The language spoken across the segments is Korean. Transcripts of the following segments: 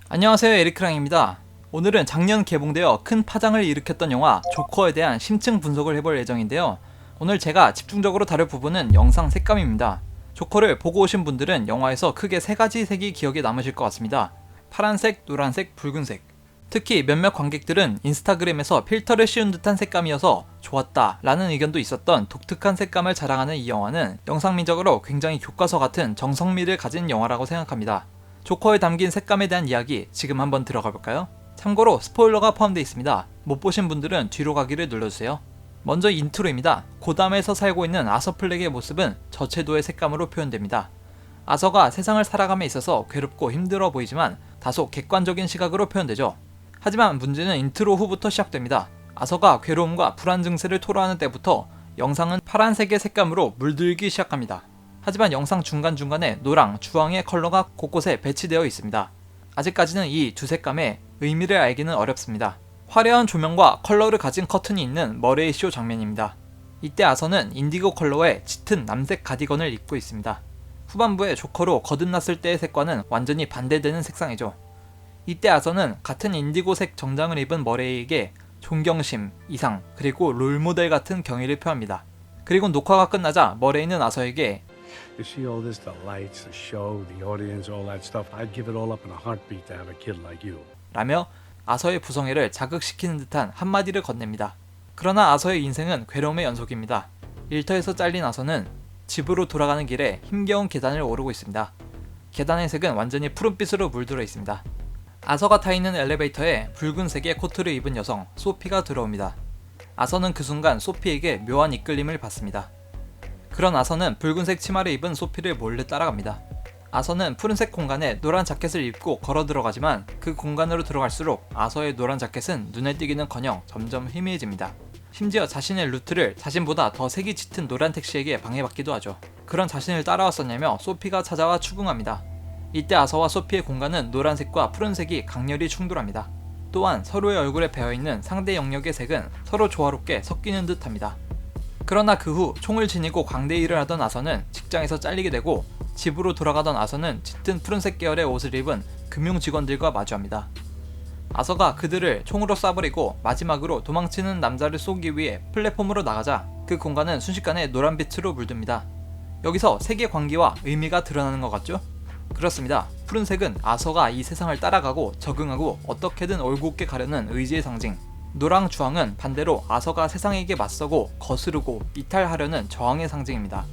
안녕하세요, 에리크랑입니다. 오늘은 작년 개봉되어 큰 파장을 일으켰던 영화 조커에 대한 심층 분석을 해볼 예정인데요. 오늘 제가 집중적으로 다룰 부분은 영상 색감입니다. 조커를 보고 오신 분들은 영화에서 크게 세 가지 색이 기억에 남으실 것 같습니다. 파란색, 노란색, 붉은색. 특히 몇몇 관객들은 인스타그램에서 필터를 씌운 듯한 색감이어서 좋았다 라는 의견도 있었던 독특한 색감을 자랑하는 이 영화는 영상미적으로 굉장히 교과서 같은 정성미를 가진 영화라고 생각합니다. 조커에 담긴 색감에 대한 이야기 지금 한번 들어가 볼까요? 참고로 스포일러가 포함되어 있습니다. 못 보신 분들은 뒤로 가기를 눌러주세요. 먼저 인트로입니다. 고담에서 살고 있는 아서 플렉의 모습은 저채도의 색감으로 표현됩니다. 아서가 세상을 살아감에 있어서 괴롭고 힘들어 보이지만 다소 객관적인 시각으로 표현되죠. 하지만 문제는 인트로 후부터 시작됩니다. 아서가 괴로움과 불안 증세를 토로하는 때부터 영상은 파란색의 색감으로 물들기 시작합니다. 하지만 영상 중간중간에 노랑, 주황의 컬러가 곳곳에 배치되어 있습니다. 아직까지는 이 두 색감의 의미를 알기는 어렵습니다. 화려한 조명과 컬러를 가진 커튼이 있는 머레이 쇼 장면입니다. 이때 아서는 인디고 컬러의 짙은 남색 가디건을 입고 있습니다. 후반부에 조커로 거듭났을 때의 색과는 완전히 반대되는 색상이죠. 이때 아서는 같은 인디고색 정장을 입은 머레이에게 존경심, 이상, 그리고 롤모델 같은 경의를 표합니다. 그리고 녹화가 끝나자 머레이는 아서에게 You see all this, the lights, the show, the audience, all that stuff. I'd give it all up in a heartbeat to have a kid like you. 라며 아서의 부성애를 자극시키는 듯한 한마디를 건넵니다. 그러나 아서의 인생은 괴로움의 연속입니다. 일터에서 잘린 아서는 집으로 돌아가는 길에 힘겨운 계단을 오르고 있습니다. 계단의 색은 완전히 푸른빛으로 물들어 있습니다. 아서가 타 있는 엘리베이터에 붉은색의 코트를 입은 여성 소피가 들어옵니다. 아서는 그 순간 소피에게 묘한 이끌림을 받습니다. 그런 아서는 붉은색 치마를 입은 소피를 몰래 따라갑니다. 아서는 푸른색 공간에 노란 자켓을 입고 걸어 들어가지만 그 공간으로 들어갈수록 아서의 노란 자켓은 눈에 띄기는커녕 점점 희미해집니다. 심지어 자신의 루트를 자신보다 더 색이 짙은 노란 택시에게 방해받기도 하죠. 그런 자신을 따라왔었냐며 소피가 찾아와 추궁합니다. 이때 아서와 소피의 공간은 노란색과 푸른색이 강렬히 충돌합니다. 또한 서로의 얼굴에 배어있는 상대 영역의 색은 서로 조화롭게 섞이는 듯 합니다. 그러나 그 후 총을 지니고 광대 일을 하던 아서는 직장에서 잘리게 되고 집으로 돌아가던 아서는 짙은 푸른색 계열의 옷을 입은 금융 직원들과 마주합니다. 아서가 그들을 총으로 쏴버리고 마지막으로 도망치는 남자를 쏘기 위해 플랫폼으로 나가자 그 공간은 순식간에 노란빛으로 물듭니다. 여기서 색의 관계와 의미가 드러나는 것 같죠? 그렇습니다. 푸른색은 아서가 이 세상을 따라가고 적응하고 어떻게든 올곧게 가려는 의지의 상징, 노랑 주황은 반대로 아서가 세상에게 맞서고 거스르고 이탈하려는 저항의 상징입니다.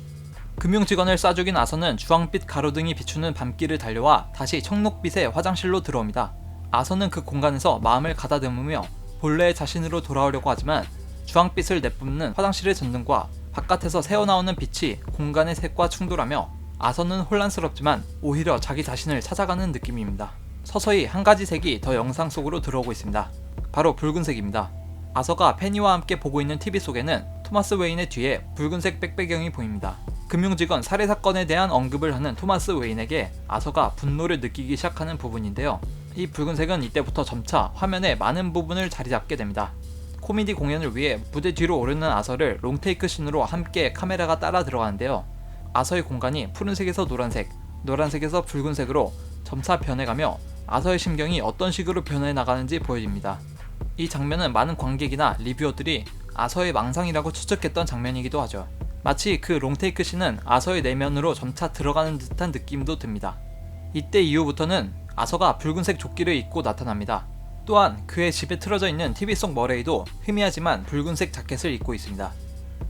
금융직원을 쏴 죽인 아서는 주황빛 가로등이 비추는 밤길을 달려와 다시 청록빛의 화장실로 들어옵니다. 아서는 그 공간에서 마음을 가다듬으며 본래의 자신으로 돌아오려고 하지만 주황빛을 내뿜는 화장실의 전등과 바깥에서 새어나오는 빛이 공간의 색과 충돌하며 아서는 혼란스럽지만 오히려 자기 자신을 찾아가는 느낌입니다. 서서히 한 가지 색이 더 영상 속으로 들어오고 있습니다. 바로 붉은색입니다. 아서가 페니와 함께 보고 있는 TV 속에는 토마스 웨인의 뒤에 붉은색 백배경이 보입니다. 금융직원 살해 사건에 대한 언급을 하는 토마스 웨인에게 아서가 분노를 느끼기 시작하는 부분인데요. 이 붉은색은 이때부터 점차 화면의 많은 부분을 자리잡게 됩니다. 코미디 공연을 위해 무대 뒤로 오르는 아서를 롱테이크 씬으로 함께 카메라가 따라 들어가는데요. 아서의 공간이 푸른색에서 노란색, 노란색에서 붉은색으로 점차 변해가며 아서의 심경이 어떤 식으로 변해 나가는지 보여집니다. 이 장면은 많은 관객이나 리뷰어들이 아서의 망상이라고 추측했던 장면이기도 하죠. 마치 그 롱테이크 씬은 아서의 내면으로 점차 들어가는 듯한 느낌도 듭니다. 이때 이후부터는 아서가 붉은색 조끼를 입고 나타납니다. 또한 그의 집에 틀어져 있는 TV 속 머레이도 희미하지만 붉은색 자켓을 입고 있습니다.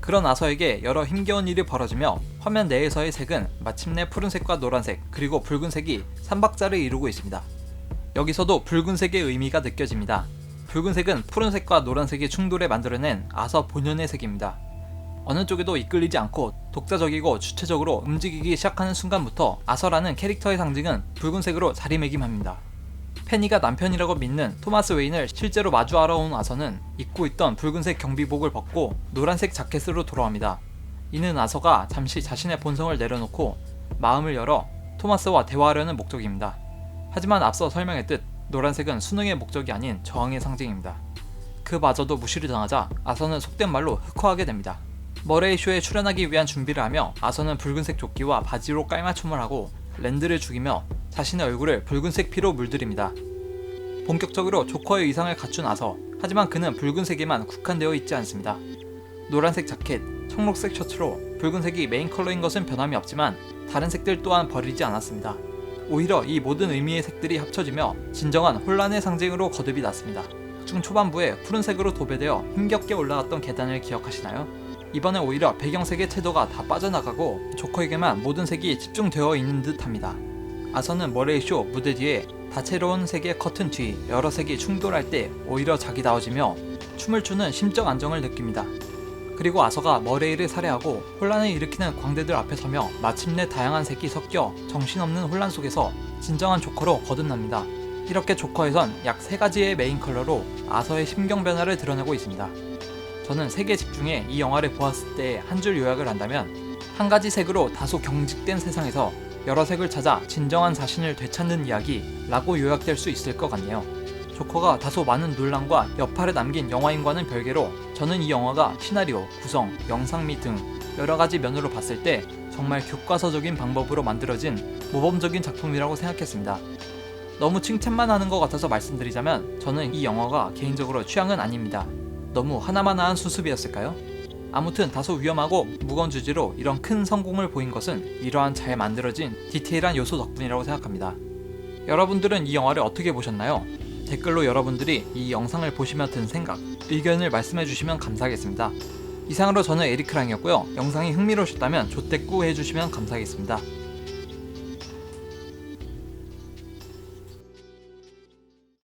그런 아서에게 여러 힘겨운 일이 벌어지며 화면 내에서의 색은 마침내 푸른색과 노란색 그리고 붉은색이 삼박자를 이루고 있습니다. 여기서도 붉은색의 의미가 느껴집니다. 붉은색은 푸른색과 노란색이 충돌해 만들어낸 아서 본연의 색입니다. 어느 쪽에도 이끌리지 않고 독자적이고 주체적으로 움직이기 시작하는 순간부터 아서라는 캐릭터의 상징은 붉은색으로 자리매김합니다. 페니가 남편이라고 믿는 토마스 웨인을 실제로 마주하러 온 아서는 입고 있던 붉은색 경비복을 벗고 노란색 자켓으로 돌아옵니다. 이는 아서가 잠시 자신의 본성을 내려놓고 마음을 열어 토마스와 대화하려는 목적입니다. 하지만 앞서 설명했듯 노란색은 수능의 목적이 아닌 저항의 상징입니다. 그마저도 무시를 당하자 아서는 속된 말로 흑화하게 됩니다. 머레이 쇼에 출연하기 위한 준비를 하며 아서는 붉은색 조끼와 바지로 깔맞춤을 하고 랜드를 죽이며 자신의 얼굴을 붉은색 피로 물들입니다. 본격적으로 조커의 의상을 갖춘 아서. 하지만 그는 붉은색에만 국한되어 있지 않습니다. 노란색 자켓, 청록색 셔츠로 붉은색이 메인 컬러인 것은 변함이 없지만 다른 색들 또한 버리지 않았습니다. 오히려 이 모든 의미의 색들이 합쳐지며 진정한 혼란의 상징으로 거듭이 났습니다. 중 초반부에 푸른색으로 도배되어 힘겹게 올라갔던 계단을 기억하시나요? 이번에 오히려 배경색의 채도가 다 빠져나가고 조커에게만 모든 색이 집중되어 있는 듯 합니다. 아서는 머레이쇼 무대 뒤에 다채로운 색의 커튼 뒤 여러 색이 충돌할 때 오히려 자기다워지며 춤을 추는 심적 안정을 느낍니다. 그리고 아서가 머레이를 살해하고 혼란을 일으키는 광대들 앞에 서며 마침내 다양한 색이 섞여 정신없는 혼란 속에서 진정한 조커로 거듭납니다. 이렇게 조커에선 약 3가지의 메인 컬러로 아서의 심경 변화를 드러내고 있습니다. 저는 색에 집중해 이 영화를 보았을 때 한 줄 요약을 한다면 한 가지 색으로 다소 경직된 세상에서 여러 색을 찾아 진정한 자신을 되찾는 이야기라고 요약될 수 있을 것 같네요. 조커가 다소 많은 논란과 여파를 남긴 영화인과는 별개로 저는 이 영화가 시나리오, 구성, 영상미 등 여러가지 면으로 봤을 때 정말 교과서적인 방법으로 만들어진 모범적인 작품이라고 생각했습니다. 너무 칭찬만 하는 것 같아서 말씀드리자면 저는 이 영화가 개인적으로 취향은 아닙니다. 너무 하나마나한 수습이었을까요? 아무튼 다소 위험하고 무거운 주제로 이런 큰 성공을 보인 것은 이러한 잘 만들어진 디테일한 요소 덕분이라고 생각합니다. 여러분들은 이 영화를 어떻게 보셨나요? 댓글로 여러분들이 이 영상을 보시며 든 생각, 의견을 말씀해 주시면 감사하겠습니다. 이상으로 저는 에리크랑이었고요. 영상이 흥미로우셨다면 좋댓구 해주시면 감사하겠습니다.